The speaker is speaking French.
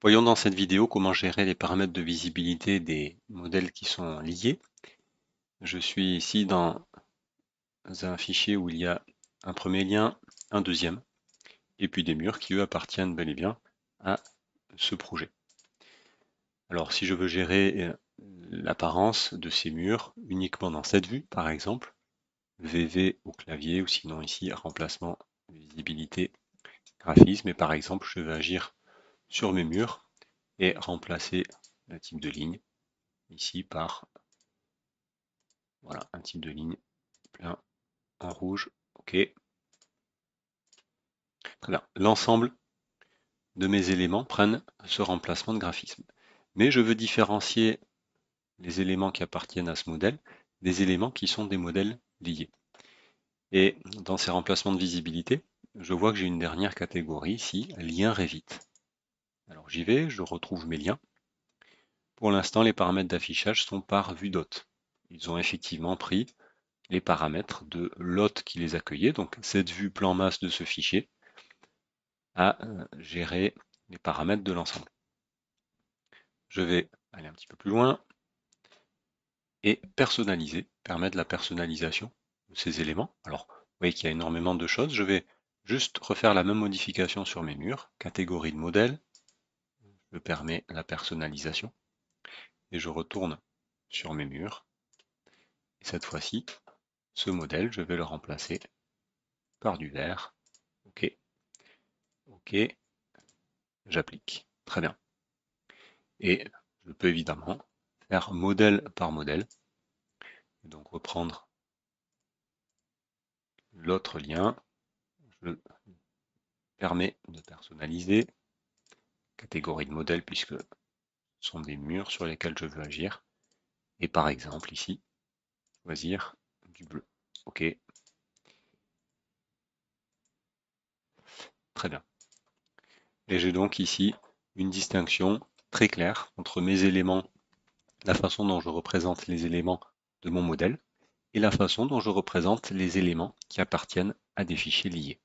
Voyons dans cette vidéo comment gérer les paramètres de visibilité des modèles qui sont liés. Je suis ici dans un fichier où il y a un premier lien, un deuxième, et puis des murs qui eux appartiennent bel et bien à ce projet. Alors si je veux gérer l'apparence de ces murs uniquement dans cette vue, par exemple, VV au clavier, ou sinon ici remplacement visibilité graphisme, et par exemple je veux agir sur mes murs et remplacer le type de ligne ici par voilà, un type de ligne plein en rouge. OK. Très bien. L'ensemble de mes éléments prennent ce remplacement de graphisme. Mais je veux différencier les éléments qui appartiennent à ce modèle des éléments qui sont des modèles liés. Et dans ces remplacements de visibilité, je vois que j'ai une dernière catégorie ici, lien Revit. Alors j'y vais, je retrouve mes liens. Pour l'instant, les paramètres d'affichage sont par vue d'hôte. Ils ont effectivement pris les paramètres de l'hôte qui les accueillait, donc cette vue plan masse de ce fichier, à gérer les paramètres de l'ensemble. Je vais aller un petit peu plus loin et personnaliser, permettre la personnalisation de ces éléments. Alors, vous voyez qu'il y a énormément de choses. Je vais juste refaire la même modification sur mes murs. Catégorie de modèle, je permets la personnalisation et je retourne sur mes murs. Et cette fois-ci, ce modèle, je vais le remplacer par du vert. OK, OK, j'applique. Très bien. Et je peux évidemment faire modèle par modèle. Et donc reprendre l'autre lien. Je permets de personnaliser. Catégorie de modèle puisque ce sont des murs sur lesquels je veux agir. Et par exemple ici, choisir du bleu. OK, très bien. Et j'ai donc ici une distinction très claire entre mes éléments, la façon dont je représente les éléments de mon modèle et la façon dont je représente les éléments qui appartiennent à des fichiers liés.